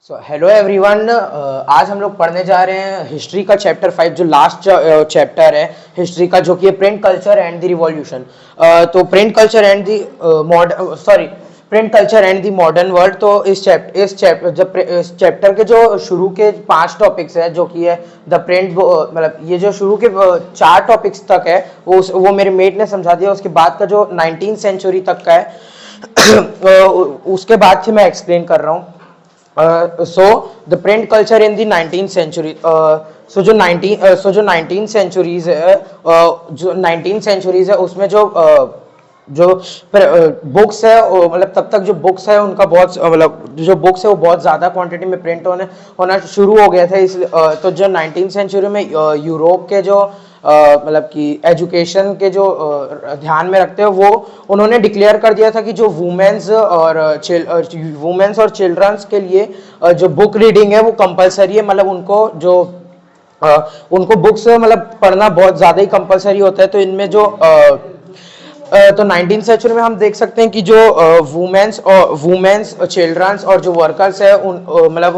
So hello everyone, आज हम लोग पढ़ने जा रहे हैं हिस्ट्री का चैप्टर 5 जो लास्ट चैप्टर है हिस्ट्री का, जो कि है print culture and the revolution. तो print culture and the print culture and the modern world. तो इस चैप्टर के जो शुरू के 5 टॉपिक्स है, जो कि है द प्रिंट, मतलब ये जो शुरू के 4 टॉपिक्स तक है वो मेरे मेट ने समझा दिया। उसके बाद का जो 19th सेंचुरी तक का है उसके बाद से मैं एक्सप्लेन कर रहा हूँ। So the print culture in the 19th century, जो 19th centuries है, जो 19th centuries है उसमें जो बुक्स है, मतलब तब तक जो बुक्स है उनका बहुत, मतलब जो बुक्स है वो बहुत ज़्यादा क्वांटिटी में प्रिंट होना शुरू हो गया था। इसलिए तो जो 19th सेंचुरी में यूरोप के जो मतलब कि एजुकेशन के जो ध्यान में रखते हैं, वो उन्होंने डिक्लेयर कर दिया था कि जो वुमेन्स और चिल्ड्रंस के लिए जो बुक रीडिंग है वो कंपलसरी है। मतलब उनको बुक्स मतलब पढ़ना बहुत ज़्यादा ही कंपलसरी होता है। तो इनमें जो तो 19th सेंचुरी में हम देख सकते हैं कि जो वुमेन्स चिल्ड्रंस और जो वर्कर्स है मतलब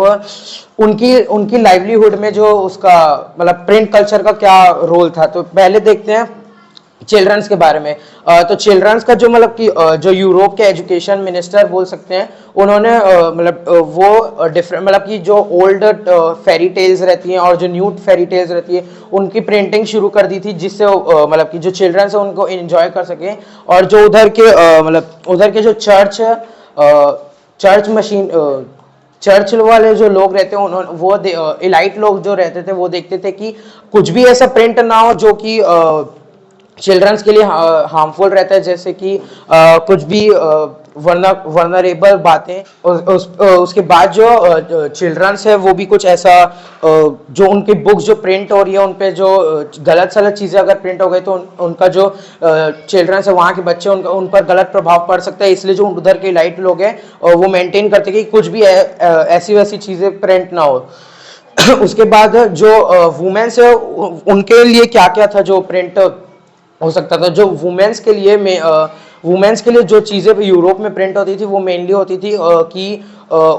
उनकी लाइवलीहुड में जो उसका मतलब प्रिंट कल्चर का क्या रोल था। तो पहले देखते हैं चिल्ड्रंस के बारे में। तो चिल्ड्रंस का जो मतलब कि जो यूरोप के एजुकेशन मिनिस्टर बोल सकते हैं, उन्होंने मतलब वो डिफरेंट, मतलब कि जो ओल्ड फेरी टेल्स रहती हैं और जो न्यू फेरी टेल्स रहती है उनकी प्रिंटिंग शुरू कर दी थी, जिससे मतलब कि जो चिल्ड्रंस है उनको एंजॉय कर सके। और जो मतलब उधर के जो चर्च वाले जो लोग रहते हैं, उन्होंने वो इलाइट लोग जो रहते थे वो देखते थे कि कुछ भी ऐसा प्रिंट ना हो जो कि चिल्ड्रंस के लिए हार्मफुल रहता है, जैसे कि कुछ भी वर्नरेबल बातें। उसके बाद जो चिल्ड्रंस है वो भी कुछ ऐसा जो उनकी बुक्स जो प्रिंट हो रही है उन पे जो गलत सलत चीज़ें अगर प्रिंट हो गई तो उनका जो चिल्ड्रंस है, वहाँ के बच्चे, उन पर गलत प्रभाव पड़ सकता है। इसलिए जो उधर के लाइट लोग हैं वो मेंटेन करते कि कुछ भी ऐसी वैसी चीज़ें प्रिंट ना हो। उसके बाद जो वुमेन्स है उनके लिए क्या क्या था जो प्रिंट हो सकता था। जो वुमेन्स के लिए जो चीज़ें यूरोप में प्रिंट होती थी वो मेनली होती थी कि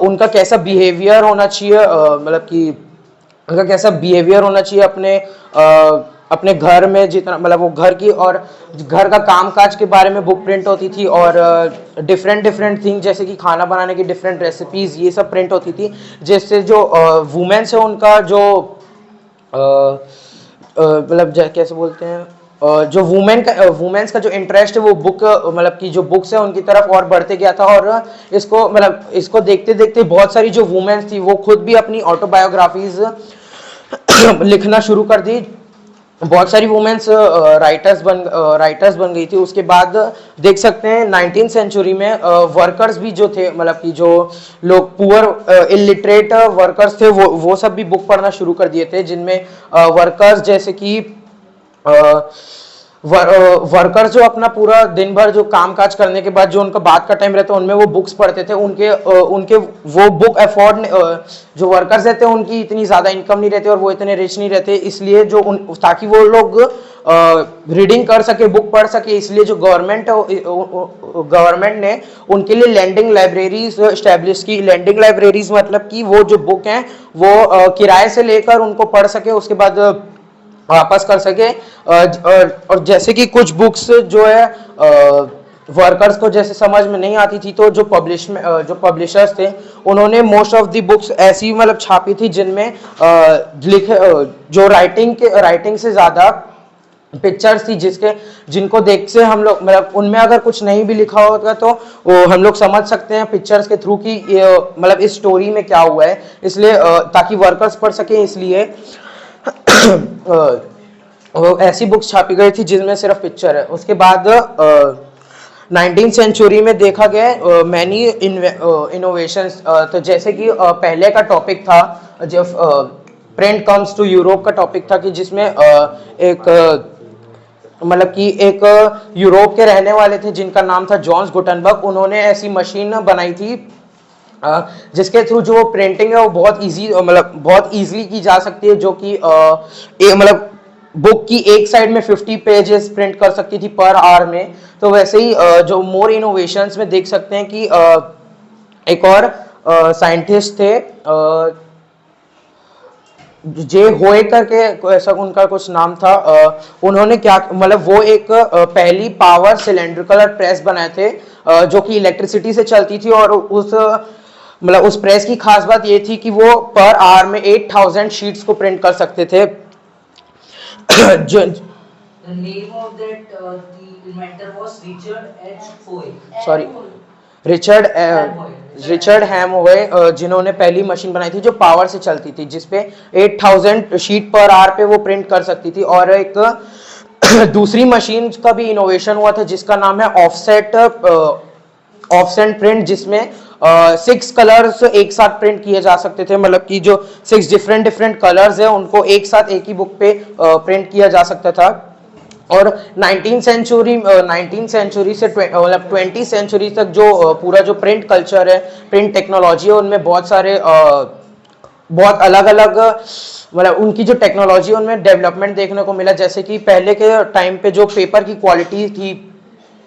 उनका कैसा बिहेवियर होना चाहिए, मतलब कि उनका कैसा बिहेवियर होना चाहिए अपने घर में, जितना मतलब वो घर की और घर का कामकाज के बारे में बुक प्रिंट होती थी। और डिफरेंट थिंग जैसे कि खाना बनाने की डिफरेंट रेसिपीज, ये सब प्रिंट होती थी, जिससे जो वुमेन्स है उनका जो मतलब कैसे बोलते हैं, जो वुमेन्स का जो इंटरेस्ट है वो बुक, मतलब कि जो बुक्स है उनकी तरफ और बढ़ते गया था। और इसको देखते देखते बहुत सारी जो वुमेन्स थी वो खुद भी अपनी ऑटोबायोग्राफीज लिखना शुरू कर दी। बहुत सारी वुमेन्स राइटर्स बन गई थी। उसके बाद देख सकते हैं 19th सेंचुरी में वर्कर्स भी जो थे, मतलब कि जो लोग पुअर इलिटरेट वर्कर्स थे वो सब भी बुक पढ़ना शुरू कर दिए थे, जिनमें वर्कर्स जैसे कि वर्कर्स जो अपना पूरा दिन भर जो काम काज करने के बाद जो उनका बाद का टाइम रहता है उनमें वो बुक्स पढ़ते थे। उनके वो बुक अफोर्ड, जो वर्कर्स रहते हैं उनकी इतनी ज़्यादा इनकम नहीं रहती और वो इतने रिच नहीं रहते, इसलिए ताकि वो लोग रीडिंग कर सके, बुक पढ़ सके, इसलिए जो गवर्नमेंट ने उनके लिए लैंडिंग लाइब्रेरीज स्टैब्लिश की। लैंडिंग लाइब्रेरीज मतलब कि वो जो बुक हैं वो किराए से लेकर उनको पढ़ सके, उसके बाद वापस कर सके। और जैसे कि कुछ बुक्स जो है वर्कर्स को जैसे समझ में नहीं आती थी, तो जो पब्लिशर्स थे उन्होंने मोस्ट ऑफ दी बुक्स ऐसी मतलब छापी थी जिनमें जो राइटिंग से ज़्यादा पिक्चर्स थी, जिनको देख से हम लोग, मतलब उनमें अगर कुछ नहीं भी लिखा होगा तो वो हम लोग समझ सकते हैं पिक्चर्स के थ्रू कि मतलब इस स्टोरी में क्या हुआ है। इसलिए ताकि वर्कर्स पढ़ सके, इसलिए ऐसी बुक्स छापी गई थी जिनमें सिर्फ पिक्चर है। उसके बाद 19th सेंचुरी में देखा गया मैनी इनोवेशंस। तो जैसे कि पहले का टॉपिक था जब प्रिंट कम्स टू यूरोप का टॉपिक था, कि जिसमें मतलब कि एक यूरोप के रहने वाले थे जिनका नाम था जॉन्स गुटनबर्ग। उन्होंने ऐसी मशीन बनाई थी जिसके थ्रू जो प्रिंटिंग है वो बहुत इजीली की जा सकती है, जो कि मतलब बुक की एक साइड में 50 पेजेस प्रिंट कर सकती थी पर आवर में। तो वैसे ही जो मोर इनोवेशंस में देख सकते हैं कि एक और साइंटिस्ट थे, जे होए करके ऐसा उनका कुछ नाम था। उन्होंने क्या मतलब वो एक पहली पावर सिलेंड्रिकल प्रेस बनाए थे जो कि इलेक्ट्रिसिटी से चलती थी, और उस मतलब उस प्रेस की खास बात ये थी कि वो पर आवर में 8000 शीट्स को प्रिंट कर सकते थे। जो The name of that the inventor was Richard H. Foy. Sorry Richard Richard हैमवे, जिन्होंने पहली मशीन बनाई थी जो पावर से चलती थी, जिसपे 8000 शीट पर आवर पे वो प्रिंट कर सकती थी। और एक दूसरी मशीन का भी इनोवेशन हुआ था जिसका नाम है ऑफसेट प्रिंट, जिसमें 6 कलर्स एक साथ प्रिंट किए जा सकते थे। मतलब कि जो 6 डिफरेंट कलर्स है उनको एक साथ एक ही बुक पे प्रिंट किया जा सकता था। और 19th सेंचुरी से मतलब 20th सेंचुरी तक जो पूरा जो प्रिंट कल्चर है, प्रिंट टेक्नोलॉजी है, उनमें बहुत सारे बहुत अलग अलग मतलब उनकी जो टेक्नोलॉजी है उनमें डेवलपमेंट देखने को मिला। जैसे कि पहले के टाइम पे जो पेपर की क्वालिटी थी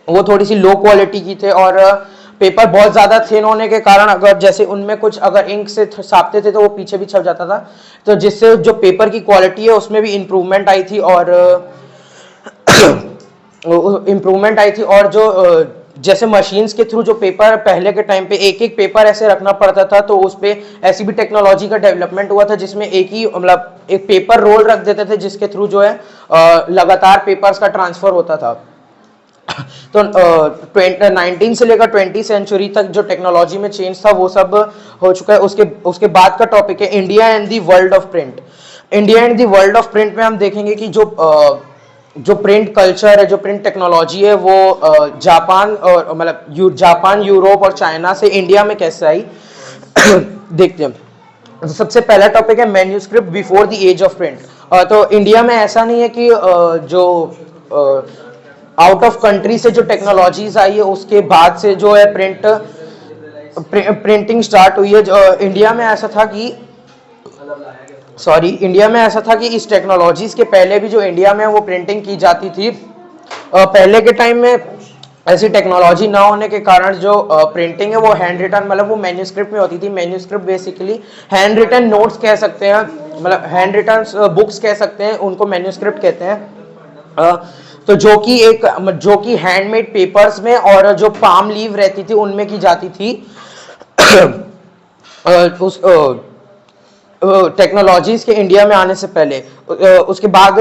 वो थोड़ी सी लो क्वालिटी की थे, और पेपर बहुत ज़्यादा थिन होने के कारण अगर जैसे उनमें कुछ अगर इंक से छापते थे तो वो पीछे भी छप जाता था, तो जिससे जो पेपर की क्वालिटी है उसमें भी इम्प्रूवमेंट आई थी। और इम्प्रूवमेंट आई थी। और जो जैसे मशीन्स के थ्रू जो पेपर पहले के टाइम पे एक एक पेपर ऐसे रखना पड़ता था, तो उस पे ऐसी भी टेक्नोलॉजी का डेवलपमेंट हुआ था जिसमें एक ही मतलब एक पेपर रोल रख देते थे जिसके थ्रू जो है लगातार पेपर्स का ट्रांसफर होता था। तो 19 से लेकर 20 सेंचुरी तक जो टेक्नोलॉजी में चेंज था वो सब हो चुका है। उसके बाद का टॉपिक है India and the world of print. India and the world of print में हम देखेंगे कि जो प्रिंट कल्चर है, जो प्रिंट टेक्नोलॉजी है, वो जापान और मतलब जापान, यूरोप और चाइना से इंडिया में कैसे आई देखते हैं। तो सबसे पहला टॉपिक है manuscript before the age of print. तो इंडिया में ऐसा नहीं है कि जो आउट ऑफ कंट्री से जो टेक्नोलॉजीज आई है उसके बाद से जो है प्रिंटिंग स्टार्ट हुई है। इंडिया में ऐसा था कि इस टेक्नोलॉजीज के पहले भी जो इंडिया में वो प्रिंटिंग की जाती थी। पहले के टाइम में ऐसी टेक्नोलॉजी ना होने के कारण जो प्रिंटिंग है वो हैंड रिटन मतलब वो मैन्यूस्क्रिप्ट में होती थी। Manuscript basically hand written notes कह सकते हैं, मतलब हैंड रिटन बुक्स कह सकते हैं, उनको मैन्यूस्क्रिप्ट कहते हैं। तो जो कि हैंडमेड पेपर्स में और जो पाम लीव रहती थी उनमें की जाती थी। उस टेक्नोलॉजीज के इंडिया में आने से पहले उसके बाद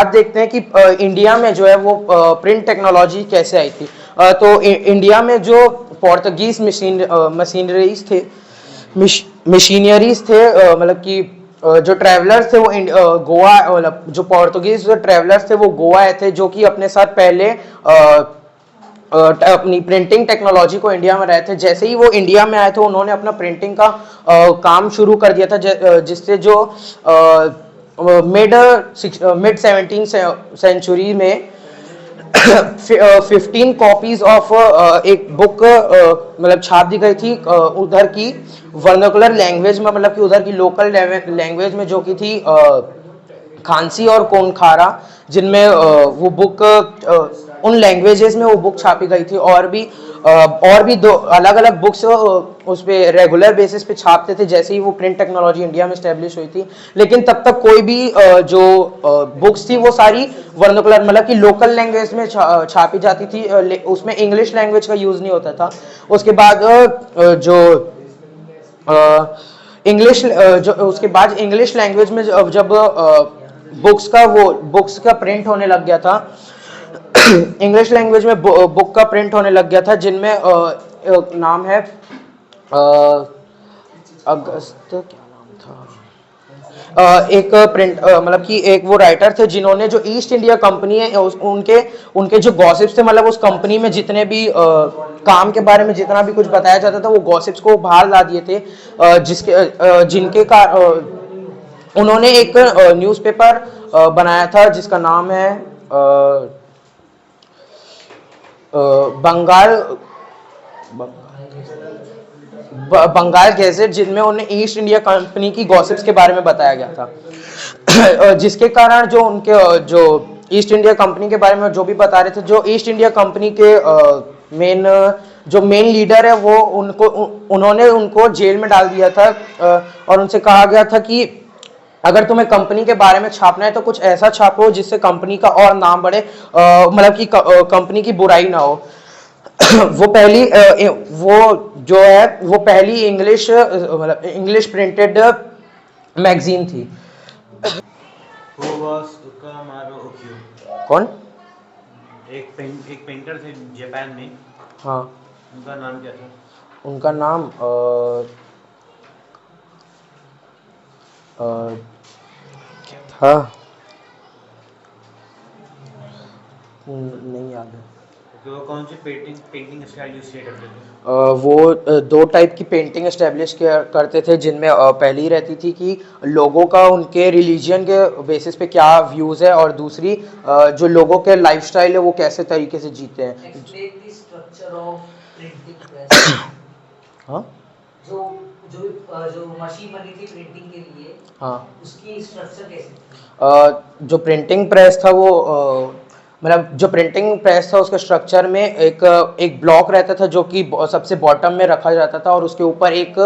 देखते हैं कि इंडिया में जो है वो प्रिंट टेक्नोलॉजी कैसे आई थी। तो इंडिया में जो पोर्तुगीज मशीनरीज थे मतलब कि जो ट्रैवलर्स थे वो गोवा मतलब जो पोर्तुगीज जो ट्रैवलर्स थे वो गोवा आए थे, जो कि अपने साथ पहले अपनी प्रिंटिंग टेक्नोलॉजी को इंडिया में रहे थे। जैसे ही वो इंडिया में आए थे उन्होंने अपना प्रिंटिंग का काम शुरू कर दिया था, जिससे जो मिड 17th सेंचुरी में 15 कॉपीज ऑफ एक बुक मतलब छाप दी गई थी उधर की वर्नाकुलर लैंग्वेज में, मतलब कि उधर की लोकल लैंग्वेज में, जो कि थी खांसी और कोनखारा, जिनमें वो बुक उन लैंग्वेजेस में वो बुक छापी गई थी। और भी दो अलग अलग बुक्स उस पे रेगुलर बेसिस पे छापते थे जैसे ही वो प्रिंट टेक्नोलॉजी इंडिया में स्टैब्लिश हुई थी। लेकिन तब तक कोई भी जो बुक्स थी वो सारी वर्नाकुलर मतलब कि लोकल लैंग्वेज में छापी जाती थी, उसमें इंग्लिश लैंग्वेज का यूज नहीं होता था। उसके बाद उसके बाद इंग्लिश लैंग्वेज में जब बुक्स का प्रिंट होने लग गया था, इंग्लिश लैंग्वेज में बुक का प्रिंट होने लग गया था, जिनमें नाम है अगस्त, क्या नाम था, एक प्रिंट मतलब कि एक वो राइटर थे जिन्होंने जो ईस्ट इंडिया कंपनी है उनके जो गॉसिप्स थे, मतलब उस कंपनी में जितने भी काम के बारे में जितना भी कुछ बताया जाता था वो गॉसिप्स को बाहर ला दिए थे, जिनके उन्होंने एक न्यूज़पेपर बनाया था जिसका नाम है बंगाल गैजेट, जिनमें उन्हें ईस्ट इंडिया कंपनी की गॉसिप्स के बारे में बताया गया था। जिसके कारण जो ईस्ट इंडिया कंपनी के बारे में जो भी बता रहे थे, जो ईस्ट इंडिया कंपनी के मेन जो मेन लीडर है वो उन्होंने उनको जेल में डाल दिया था, और उनसे कहा गया था कि अगर तुम्हें कंपनी के बारे में छापना है तो कुछ ऐसा छापो जिससे कंपनी का और नाम बढ़े, मतलब कि कंपनी की बुराई ना हो। वो पहली वो जो है वो पहली इंग्लिश मतलब इंग्लिश प्रिंटेड मैगजीन थी। Who was Ukamaru Okyu? कौन? एक पेंटर थे जापान में, हाँ, उनका नाम क्या था? उनका नाम क्या था, नहीं याद है। तो वो कौन सी पेंटिंग स्टाइल यूज किया करते थे? वो दो टाइप की पेंटिंग एस्टेब्लिश करते थे, जिनमें पहली रहती थी कि लोगों का उनके रिलीजन के बेसिस पे क्या व्यूज़ है, और दूसरी जो लोगों के लाइफस्टाइल है वो कैसे तरीके से जीते हैं। Explain the structure of printing press. हाँ जो जो मशीन बनी थी प्रिंटिंग के लिए, हाँ। उसकी स्ट्रक्चर कैसी थी? जो प्रिंटिंग प्रेस था वो मतलब जो प्रिंटिंग प्रेस था उसके स्ट्रक्चर में एक ब्लॉक रहता था जो कि सबसे बॉटम में रखा जाता था, और उसके ऊपर एक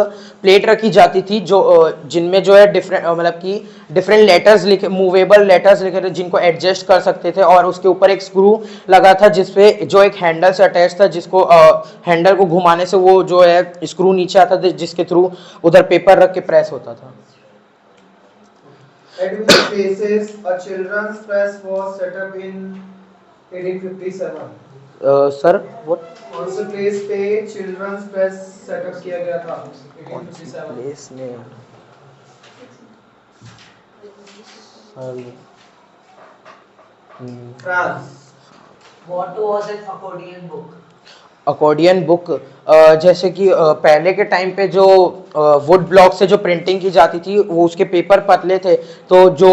प्लेट रखी जाती थी जो जिनमें जो है डिफरेंट मतलब कि डिफरेंट लेटर्स लिखे, मूवेबल लेटर्स लिखे थे जिनको एडजस्ट कर सकते थे, और उसके ऊपर एक स्क्रू लगा था जिसपे जो एक हैंडल से अटैच था, जिसको हैंडल को घुमाने से वो जो है स्क्रू नीचे आता था, जिसके थ्रू उधर पेपर रख के प्रेस होता था। At which places a children's press was set up in 1857? Sir वो कौन से प्लेस पे चिल्ड्रंस प्रेस सेटअप किया गया था कौन सी 1857? प्लेस में sir France. What was an accordion book? Accordion book, जैसे कि पहले के टाइम पे जो वुड ब्लॉक से जो प्रिंटिंग की जाती थी वो उसके पेपर पतले थे, तो जो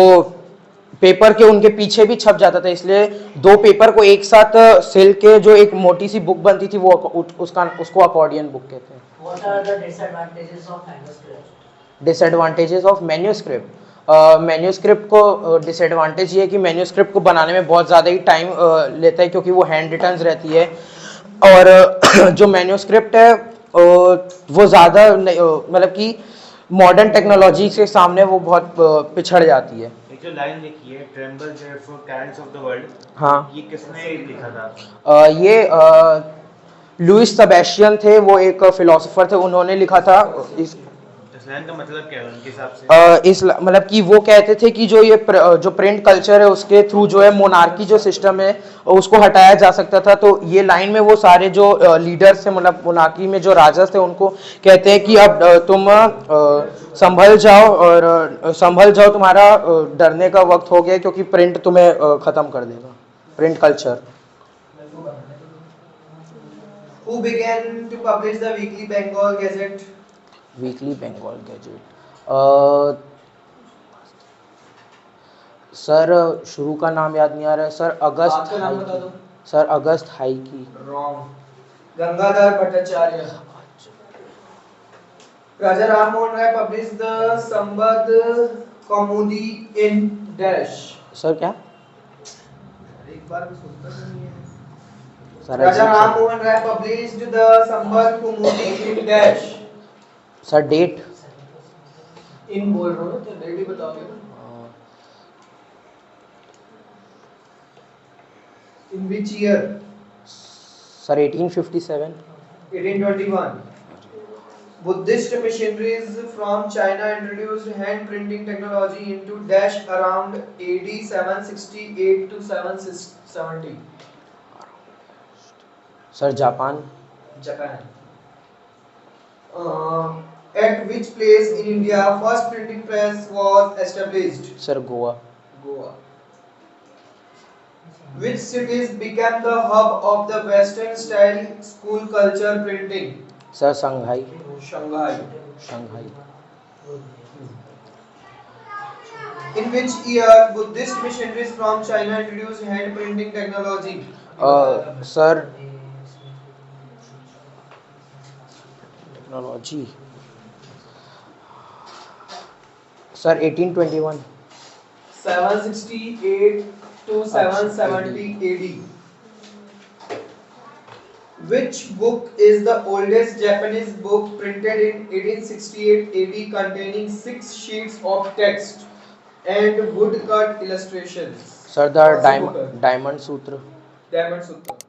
पेपर के उनके पीछे भी छप जाता था, इसलिए दो पेपर को एक साथ सिल के जो एक मोटी सी बुक बनती थी वो उसको अकॉर्डियन बुक कहते हैं। What are the disadvantages of manuscript? Disadvantages of manuscript, manuscript को डिसएडवांटेज ये है कि मैन्यूस्क्रिप्ट को बनाने में बहुत ज़्यादा ही टाइम लेता है, क्योंकि वो हैंड रिटन्स रहती है, और जो मैन्यूस्क्रिप्ट है वो ज़्यादा मतलब कि मॉडर्न टेक्नोलॉजी के सामने वो बहुत पिछड़ जाती है। एक जो लाइन लिखी है, tremble therefore tyrants of the world, हाँ, ये किसने लिखा था? ये लुइस सेबेस्टियन थे, वो एक फिलोसोफर थे, उन्होंने लिखा था। इस लाइन का मतलब क्या है उनके हिसाब से? इस मतलब कि वो कहते थे कि जो ये जो प्रिंट कल्चर है उसके थ्रू जो है मोनार्की जो सिस्टम है उसको हटाया जा सकता था, तो ये लाइन में वो सारे जो लीडर्स थे मतलब मोनार्की में जो राजा थे उनको कहते हैं कि अब तुम संभल जाओ, और संभल जाओ, तुम्हारा डरने का वक्त हो गया, क्योंकि प्रिंट तुम्हें खत्म कर देगा, print culture. Who began to publish the weekly Bengal Gazette? Weekly Bengal gazette, sir शुरू का नाम याद नहीं आ रहा है सर, अगस्त आपका नाम बता दो। सर अगस्त हाई की। Wrong. Gangadhar Bhattacharya. Raja Ram Mohan Rai published the Sambad Kaumudi in dash. Sir क्या? एक बार भी सुनता नहीं है। Sir Raja Ram Mohan Rai published the Sambad Kaumudi in dash. Sir date? इन बोल रहा हूँ तो डेट ही बताओगे ना। In which year? Sir 1857। 1821. Buddhist missionaries from China introduced hand printing technology into dash around AD 768 to 770. Sir Japan? Japan. At which place in India first printing press was established? Sir Goa. Goa. Which cities became the hub of the Western style school culture printing? Sir Shanghai. Shanghai. Shanghai. In which year Buddhist missionaries from China introduced hand printing technology? Sir technology sir 1821। 768 to 770 AD. Which book is the oldest Japanese book printed in 1868 AD containing 6 sheets of text and woodcut illustrations? Sir, the कौन सी book है? Diamond Sutra. Diamond Sutra.